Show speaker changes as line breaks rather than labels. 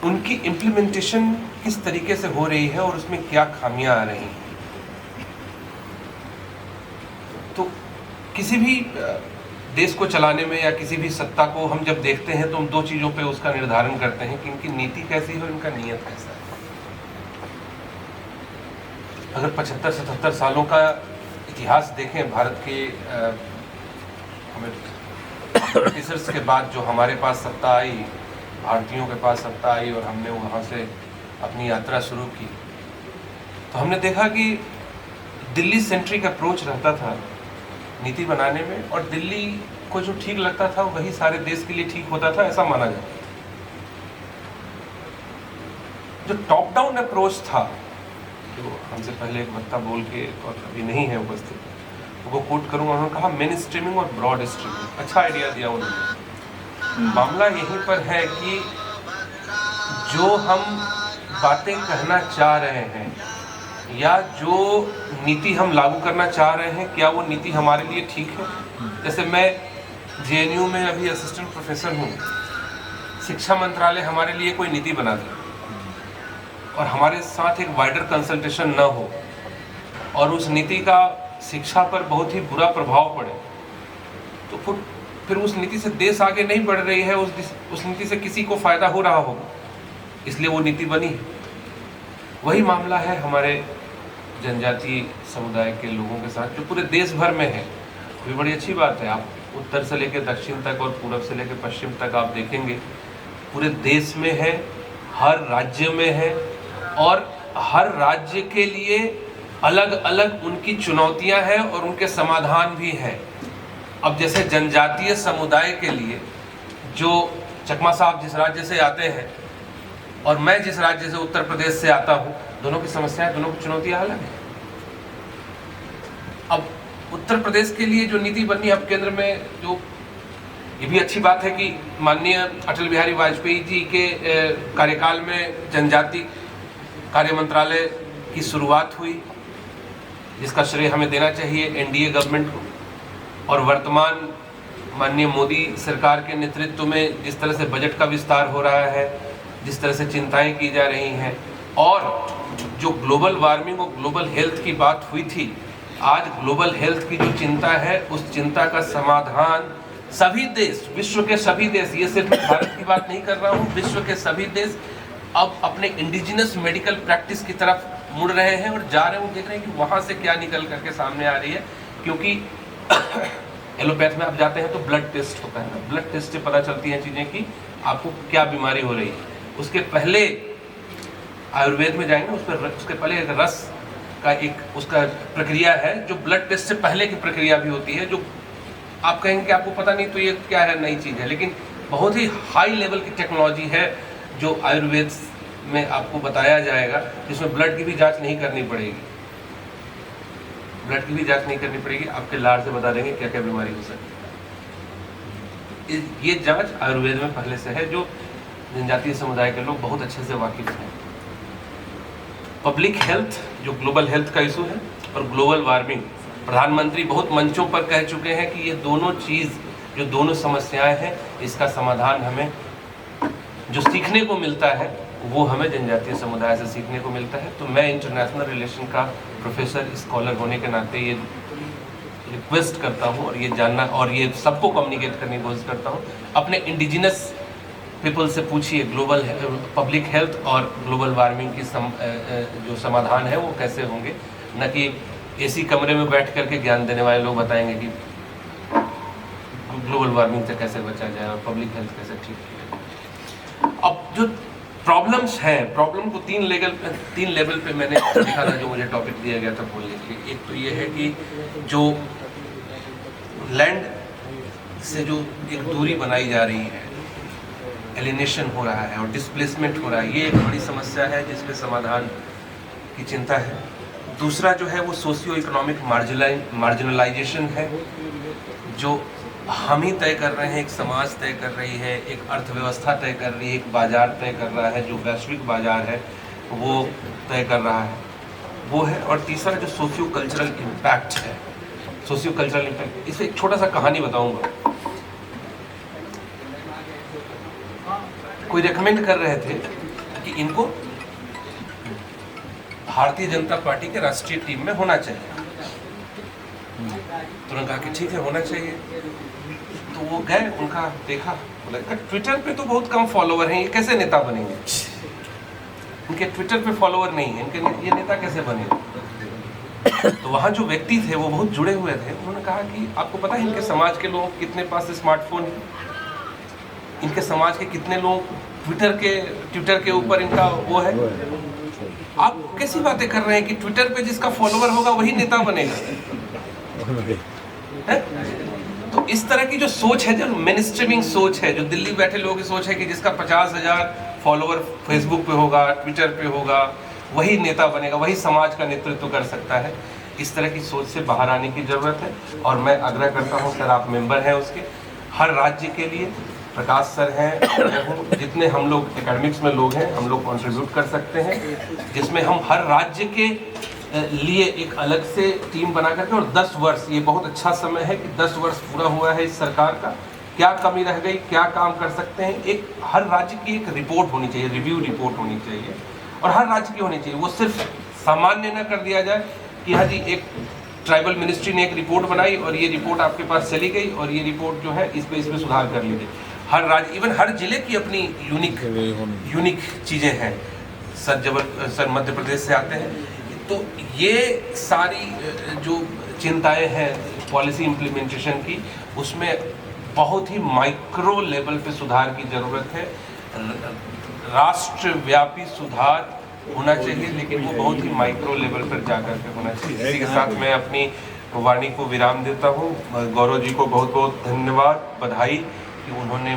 उनकी इम्प्लीमेंटेशन किस तरीके से हो रही है और उसमें क्या खामियां आ रही हैं। तो किसी भी देश को चलाने में या किसी भी सत्ता को हम जब देखते हैं तो हम दो चीज़ों पे उसका निर्धारण करते हैं कि इनकी नीति कैसी है और इनका नियत कैसा है। अगर 75-77 सालों का इतिहास देखें भारत के, हमें ब्रिटिशर्स के बाद जो हमारे पास सत्ता आई, भारतीयों के पास सत्ता आई और हमने वहाँ से अपनी यात्रा शुरू की, तो हमने देखा कि दिल्ली सेंट्रिक अप्रोच रहता था नीति बनाने में, और दिल्ली को जो ठीक लगता था वही सारे देश के लिए ठीक होता था, ऐसा माना जाता था। जो टॉप डाउन अप्रोच था, जो हमसे पहले एक वक्ता बोल के और अभी नहीं है उपस्थित, वो कोट करूँगा, उन्होंने कहा मेन स्ट्रीमिंग और ब्रॉड स्ट्रीमिंग। अच्छा आइडिया दिया उन्होंने। मामला यहीं पर है कि जो हम बातें कहना चाह रहे हैं या जो नीति हम लागू करना चाह रहे हैं, क्या वो नीति हमारे लिए ठीक है। जैसे मैं JNU में अभी असिस्टेंट प्रोफेसर हूँ, शिक्षा मंत्रालय हमारे लिए कोई नीति बना दे और हमारे साथ एक वाइडर कंसल्टेशन न हो और उस नीति का शिक्षा पर बहुत ही बुरा प्रभाव पड़े, तो फिर उस नीति से देश आगे नहीं बढ़ रही है, उस नीति से किसी को फायदा हो रहा होगा, इसलिए वो नीति बनी है। वही मामला है हमारे जनजातीय समुदाय के लोगों के साथ, जो पूरे देश भर में है। ये बड़ी अच्छी बात है, आप उत्तर से लेकर दक्षिण तक और पूरब से लेकर पश्चिम तक आप देखेंगे, पूरे देश में है, हर राज्य में है, और हर राज्य के लिए अलग अलग उनकी चुनौतियां हैं और उनके समाधान भी हैं। अब जैसे जनजातीय समुदाय के लिए, जो चकमा साहब जिस राज्य से आते हैं और मैं जिस राज्य से उत्तर प्रदेश से आता हूँ, दोनों की समस्याएं, दोनों की चुनौतियां अलग हैं। अब उत्तर प्रदेश के लिए जो नीति बनी अब केंद्र में, जो ये भी अच्छी बात है कि माननीय अटल बिहारी वाजपेयी जी के कार्यकाल में जनजाति कार्य मंत्रालय की शुरुआत हुई, जिसका श्रेय हमें देना चाहिए NDA गवर्नमेंट को। और वर्तमान माननीय मोदी सरकार के नेतृत्व में जिस तरह से बजट का विस्तार हो रहा है, जिस तरह से चिंताएं की जा रही हैं, और जो ग्लोबल वार्मिंग और ग्लोबल हेल्थ की बात हुई थी, आज ग्लोबल हेल्थ की जो चिंता है, उस चिंता का समाधान सभी देश, विश्व के सभी देश, ये सिर्फ भारत की बात नहीं कर रहा हूँ, विश्व के सभी देश अब अपने इंडिजिनस मेडिकल प्रैक्टिस की तरफ मुड़ रहे हैं और जा रहे हैं। वो देख रहे हैं कि वहाँ से क्या निकल करके सामने आ रही है, क्योंकि एलोपैथ में आप जाते हैं तो ब्लड टेस्ट होता है ना, ब्लड टेस्ट से पता चलती हैं चीज़ें कि आपको क्या बीमारी हो रही है। उसके पहले आयुर्वेद में जाएंगे, उसके पहले एक रस का एक उसका प्रक्रिया है, जो ब्लड टेस्ट से पहले की प्रक्रिया भी होती है, जो आप कहेंगे कि आपको पता नहीं तो ये क्या है, नई चीज़ है, लेकिन बहुत ही हाई लेवल की टेक्नोलॉजी है जो आयुर्वेद में आपको बताया जाएगा, जिसमें ब्लड की भी जांच नहीं करनी पड़ेगी, ब्लड की भी जांच नहीं करनी पड़ेगी, आपके लार से बता देंगे क्या क्या बीमारी हो सकती है। ये जांच आयुर्वेद में पहले से है, जो जनजातीय समुदाय के लोग बहुत अच्छे से वाकिफ हैं। पब्लिक हेल्थ, जो ग्लोबल हेल्थ का इशू है, और ग्लोबल वार्मिंग, प्रधानमंत्री बहुत मंचों पर कह चुके हैं कि ये दोनों चीज़, जो दोनों समस्याएं हैं, इसका समाधान हमें जो सीखने को मिलता है वो हमें जनजातीय समुदाय से सीखने को मिलता है। तो मैं इंटरनेशनल रिलेशन का प्रोफेसर, स्कॉलर होने के नाते ये रिक्वेस्ट करता हूँ और ये जानना और ये सबको कम्युनिकेट करने की कोशिश करता हूँ, अपने इंडिजिनस पीपल से पूछिए ग्लोबल पब्लिक हेल्थ और ग्लोबल वार्मिंग की जो समाधान है वो कैसे होंगे, न कि एसी कमरे में बैठ करके ज्ञान देने वाले लोग बताएंगे कि ग्लोबल वार्मिंग से कैसे बचा जाए और पब्लिक हेल्थ कैसे ठीक किया जाए। अब जो प्रॉब्लम्स हैं, प्रॉब्लम को तीन लेवल पे मैंने लिखा था, जो मुझे टॉपिक दिया गया था बोलने के लिए। एक तो ये है कि जो लैंड से जो एक दूरी बनाई जा रही है, एलिनेशन हो रहा है और डिस्प्लेसमेंट हो रहा है, ये एक बड़ी समस्या है जिसके समाधान की चिंता है। दूसरा जो है वो सोशियो इकोनॉमिक मार्जिनलाइजेशन है, जो हम ही तय कर रहे हैं, एक समाज तय कर रही है, एक अर्थव्यवस्था तय कर रही है, एक बाजार तय कर रहा है, जो वैश्विक बाजार है वो तय कर रहा है, वो है। और तीसरा जो सोशियो कल्चरल इम्पैक्ट है, सोशियो कल्चरल इम्पैक्ट, इसे एक छोटा सा कहानी बताऊंगा। कोई रेकमेंड कर रहे थे कि इनको भारतीय जनता पार्टी के राष्ट्रीय टीम में होना चाहिए। तो उन्होंने कहा कि ठीक है, होना चाहिए। तो वो गए, उनका देखा, बोला ट्विटर पे तो बहुत कम फॉलोवर हैं, ये कैसे नेता बनेंगे? इनके ट्विटर पे फॉलोवर नहीं है, इनके ये नेता कैसे बनेंगे? तो वहाँ जो व्यक्ति थे वो बहुत जुड़े हुए थे। उन्होंने कहा कि आपको पता है इनके समाज के लोग कितने पास स्मार्टफोन है, इनके समाज के कितने लोग ट्विटर के ऊपर इनका वो है। आप कैसी बातें कर रहे हैं कि ट्विटर पे जिसका फॉलोवर होगा वही नेता बनेगा? है? तो इस तरह की जो सोच है, जो मेन स्ट्रीमिंग सोच है, जो दिल्ली बैठे लोगों की सोच है कि जिसका 50,000 फॉलोवर फेसबुक पे होगा, ट्विटर पे होगा, वही नेता बनेगा, वही समाज का नेतृत्व कर सकता है। इस तरह की सोच से बाहर आने की ज़रूरत है। और मैं आग्रह करता हूँ सर, आप मेंबर हैं उसके, हर राज्य के लिए प्रकाश सर हैं, मैं हूँ, जितने हम लोग एकेडमिक्स में लोग हैं, हम लोग कंट्रीब्यूट कर सकते हैं, जिसमें हम हर राज्य के लिए एक अलग से टीम बना करके, और 10 वर्ष, ये बहुत अच्छा समय है कि 10 वर्ष पूरा हुआ है इस सरकार का, क्या कमी रह गई, क्या काम कर सकते हैं, एक हर राज्य की एक रिपोर्ट होनी चाहिए, रिव्यू रिपोर्ट होनी चाहिए, और हर राज्य की होनी चाहिए। वो सिर्फ सामान्य न कर दिया जाए कि हाँ जी एक ट्राइबल मिनिस्ट्री ने एक रिपोर्ट बनाई और ये रिपोर्ट आपके पास चली गई और ये रिपोर्ट जो है इसमें सुधार कर लीजिए। हर राज्य, इवन हर जिले की अपनी यूनिक चीज़ें हैं। सर मध्य प्रदेश से आते हैं, तो ये सारी जो चिंताएं हैं पॉलिसी इम्प्लीमेंटेशन की, उसमें बहुत ही माइक्रो लेवल पे सुधार की ज़रूरत है। राष्ट्रव्यापी सुधार होना चाहिए, लेकिन वो बहुत ही माइक्रो लेवल पर जाकर के होना चाहिए। इसी के साथ मैं अपनी वाणी को विराम देता हूँ। गौरव जी को बहुत बहुत धन्यवाद, बधाई कि उन्होंने